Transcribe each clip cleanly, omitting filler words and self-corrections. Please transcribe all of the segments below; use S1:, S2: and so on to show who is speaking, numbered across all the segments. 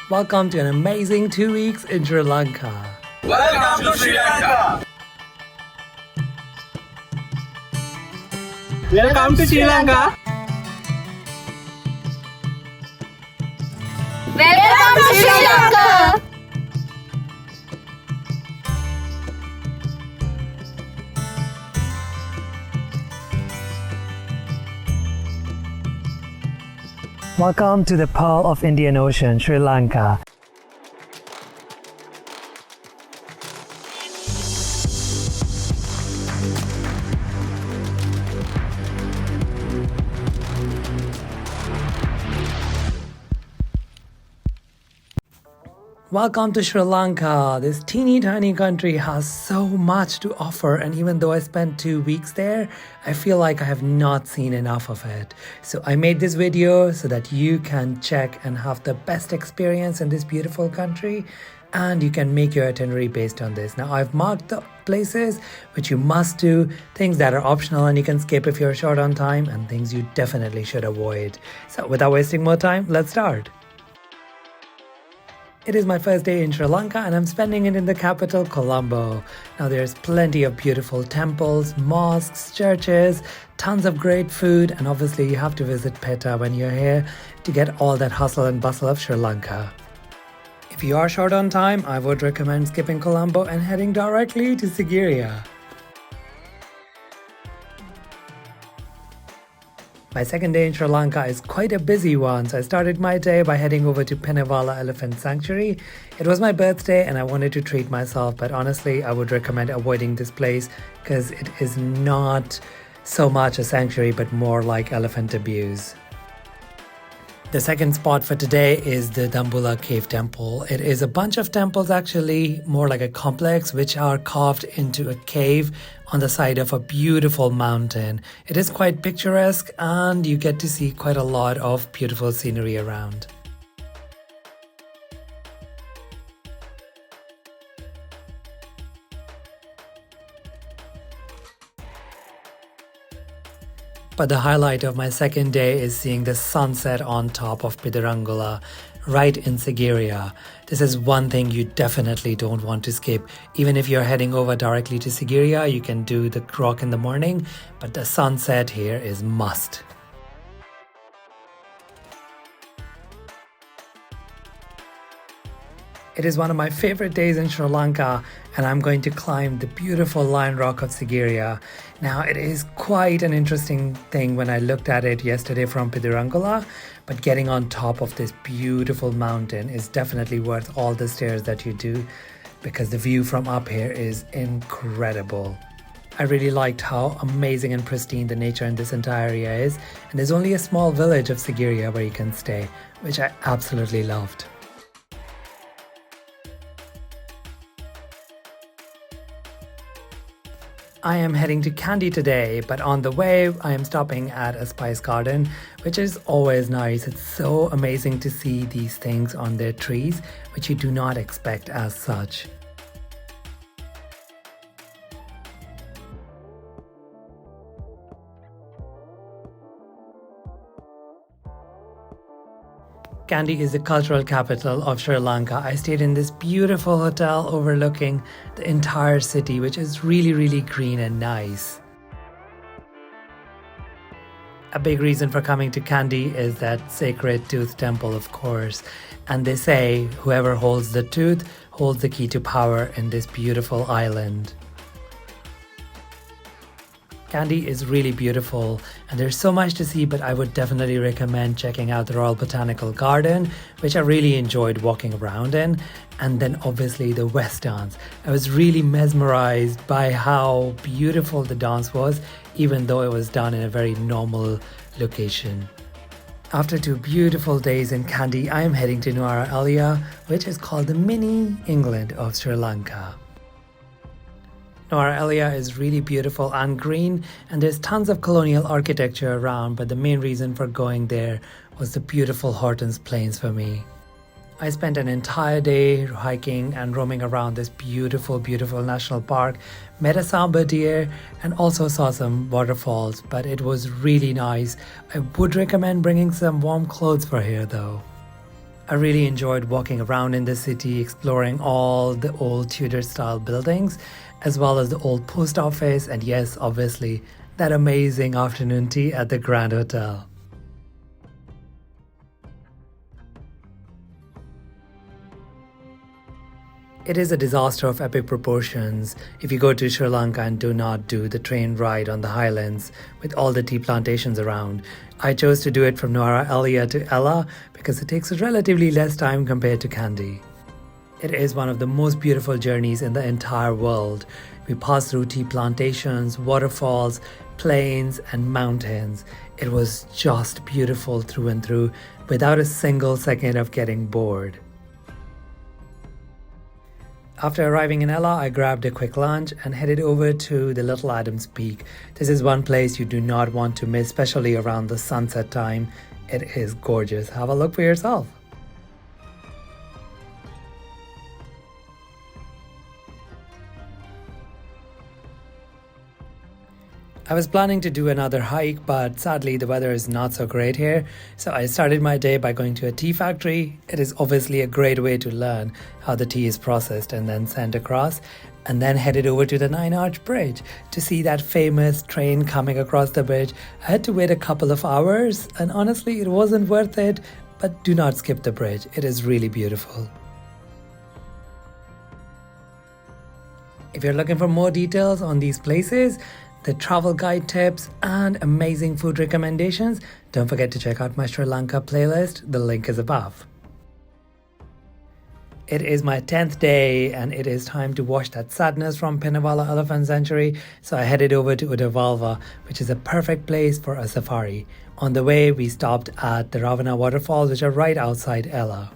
S1: Welcome to an amazing 2 weeks in Sri Lanka.
S2: Welcome to Sri Lanka.
S3: Welcome to Sri Lanka.
S4: Welcome to Sri Lanka.
S1: Welcome to the Pearl of Indian Ocean, Sri Lanka. Welcome to Sri Lanka. This teeny tiny country has so much to offer, and even though I spent 2 weeks there, I feel like I have not seen enough of it. So I made this video so that you can check and have the best experience in this beautiful country, and you can make your itinerary based on this. Now I've marked the places which you must do, things that are optional and you can skip if you're short on time, and things you definitely should avoid. So without wasting more time, let's start. It is my first day in Sri Lanka and I'm spending it in the capital, Colombo. Now there's plenty of beautiful temples, mosques, churches, tons of great food, and obviously you have to visit Bentota when you're here to get all that hustle and bustle of Sri Lanka. If you are short on time, I would recommend skipping Colombo and heading directly to Sigiriya. My second day in Sri Lanka is quite a busy one, so I started my day by heading over to Penavala Elephant Sanctuary. It was my birthday and I wanted to treat myself, but honestly I would recommend avoiding this place because it is not so much a sanctuary but more like elephant abuse. The second spot for today is the Dambulla Cave Temple. It is a bunch of temples actually, more like a complex, which are carved into a cave on the side of a beautiful mountain. It is quite picturesque and you get to see quite a lot of beautiful scenery around. But the highlight of my second day is seeing the sunset on top of Pidirangula, right in Sigiriya. This is one thing you definitely don't want to skip. Even if you're heading over directly to Sigiriya, you can do the rock in the morning, but the sunset here is must. It is one of my favorite days in Sri Lanka and I'm going to climb the beautiful Lion Rock of Sigiriya. Now it is quite an interesting thing when I looked at it yesterday from Pidirangula, but getting on top of this beautiful mountain is definitely worth all the stairs that you do because the view from up here is incredible. I really liked how amazing and pristine the nature in this entire area is, and there's only a small village of Sigiriya where you can stay, which I absolutely loved. I am heading to Kandy today, but on the way I am stopping at a spice garden, which is always nice. It's so amazing to see these things on their trees, which you do not expect as such. Kandy is the cultural capital of Sri Lanka. I stayed in this beautiful hotel overlooking the entire city, which is really green and nice. A big reason for coming to Kandy is that sacred tooth temple, of course. And they say whoever holds the tooth holds the key to power in this beautiful island. Kandy is really beautiful and there's so much to see, but I would definitely recommend checking out the Royal Botanical Garden, which I really enjoyed walking around in, and then obviously the West Dance. I was really mesmerized by how beautiful the dance was, even though it was done in a very normal location. After 2 beautiful days in Kandy, I am heading to Nuwara Eliya, which is called the mini England of Sri Lanka. Nuwara Eliya is really beautiful and green, and there's tons of colonial architecture around, but the main reason for going there was the beautiful Hortons Plains for me. I spent an entire day hiking and roaming around this beautiful national park, met a sambar deer and also saw some waterfalls, but it was really nice. I would recommend bringing some warm clothes for here though. I really enjoyed walking around in the city, exploring all the old Tudor style buildings, as well as the old post office, and yes, obviously, that amazing afternoon tea at the Grand Hotel. It is a disaster of epic proportions if you go to Sri Lanka and do not do the train ride on the highlands with all the tea plantations around. I chose to do it from Nuara Eliya to Ella because it takes relatively less time compared to Kandy. It is one of the most beautiful journeys in the entire world. We passed through tea plantations, waterfalls, plains, and mountains. It was just beautiful through and through without a single second of getting bored. After arriving in Ella, I grabbed a quick lunch and headed over to the Little Adams Peak. This is one place you do not want to miss, especially around the sunset time. It is gorgeous. Have a look for yourself. I was planning to do another hike, but sadly the weather is not so great here. So I started my day by going to a tea factory. It is obviously a great way to learn how the tea is processed and then sent across. And then headed over to the Nine Arch Bridge to see that famous train coming across the bridge. I had to wait a couple of hours and honestly it wasn't worth it, but do not skip the bridge. It is really beautiful. If you're looking for more details on these places, the travel guide tips and amazing food recommendations, don't forget to check out my Sri Lanka playlist. The link is above. It is my 10th day and it is time to wash that sadness from Pinnawala Elephant Sanctuary, so I headed over to Udavalva, which is a perfect place for a safari. On the way, we stopped at the Ravana waterfalls, which are right outside Ella.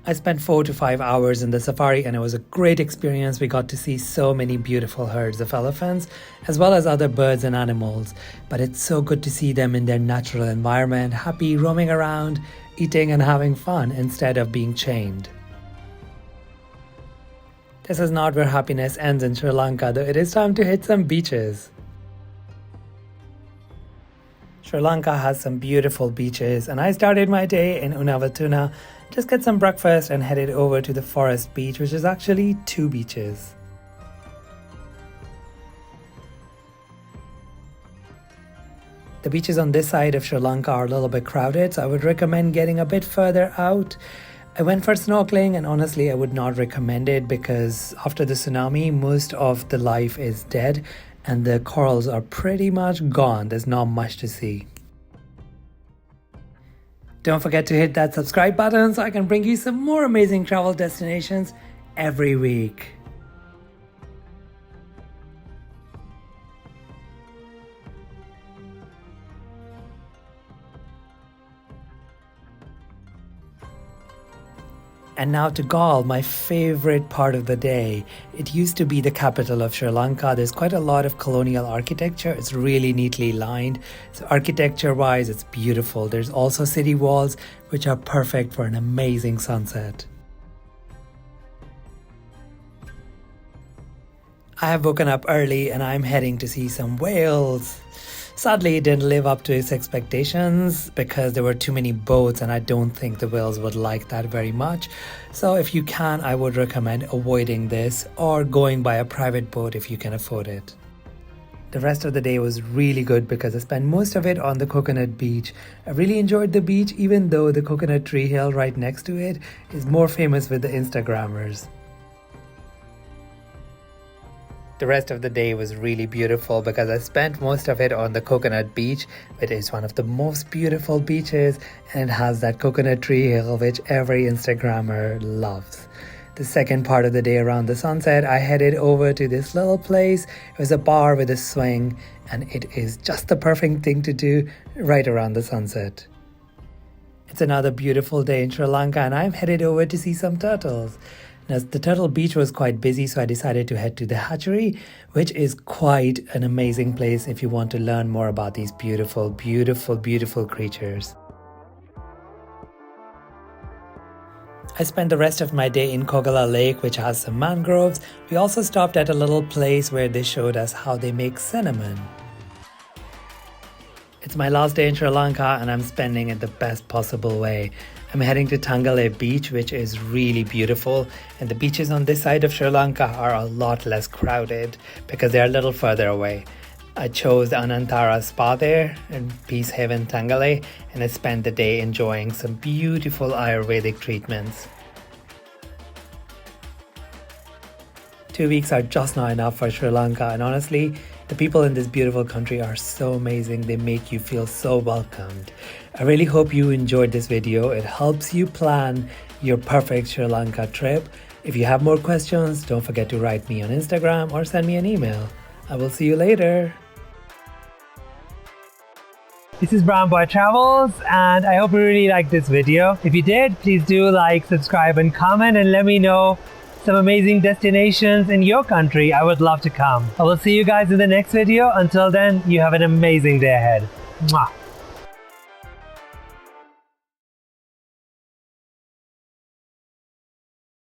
S1: I spent 4 to 5 hours in the safari and it was a great experience. We got to see so many beautiful herds of elephants as well as other birds and animals. But it's so good to see them in their natural environment, happy, roaming around, eating and having fun instead of being chained. This is not where happiness ends in Sri Lanka, though it is time to hit some beaches. Sri Lanka has some beautiful beaches and I started my day in Unavatuna, just get some breakfast and headed over to the forest beach, which is actually 2 beaches. The beaches on this side of Sri Lanka are a little bit crowded, so I would recommend getting a bit further out. I went for snorkeling and honestly I would not recommend it because after the tsunami most of the life is dead and the corals are pretty much gone. There's not much to see. Don't forget to hit that subscribe button so I can bring you some more amazing travel destinations every week. And now to Galle, my favorite part of the day. It used to be the capital of Sri Lanka. There's quite a lot of colonial architecture. It's really neatly lined. So architecture-wise, it's beautiful. There's also city walls, which are perfect for an amazing sunset. I have woken up early and I'm heading to see some whales. Sadly, it didn't live up to its expectations because there were too many boats and I don't think the whales would like that very much. So if you can, I would recommend avoiding this or going by a private boat if you can afford it. The rest of the day was really good because I spent most of it on the Coconut Beach. I really enjoyed the beach even though the coconut tree hill right next to it is more famous with the Instagrammers. The rest of the day was really beautiful because I spent most of it on the Coconut Beach, which is one of the most beautiful beaches and it has that coconut tree hill which every Instagrammer loves. The second part of the day around the sunset, I headed over to this little place. It was a bar with a swing and it is just the perfect thing to do right around the sunset. It's another beautiful day in Sri Lanka and I'm headed over to see some turtles. Now, the Turtle Beach was quite busy, so I decided to head to the hatchery, which is quite an amazing place if you want to learn more about these beautiful, beautiful, beautiful creatures. I spent the rest of my day in Kogala Lake, which has some mangroves. We also stopped at a little place where they showed us how they make cinnamon. It's my last day in Sri Lanka and I'm spending it the best possible way. I'm heading to Tangale beach, which is really beautiful, and the beaches on this side of Sri Lanka are a lot less crowded because they're a little further away. I chose the Anantara spa there in Peace Haven, Tangale, and I spent the day enjoying some beautiful Ayurvedic treatments. 2 weeks are just not enough for Sri Lanka, and honestly, the people in this beautiful country are so amazing. They make you feel so welcomed. I really hope you enjoyed this video. It helps you plan your perfect Sri Lanka trip. If you have more questions, don't forget to write me on Instagram or send me an email. I will see you later. This is Brown Boy Travels, and I hope you really liked this video. If you did, please do like, subscribe, and comment, and let me know some amazing destinations in your country. I would love to come. I will see you guys in the next video. Until then, you have an amazing day ahead. Mwah.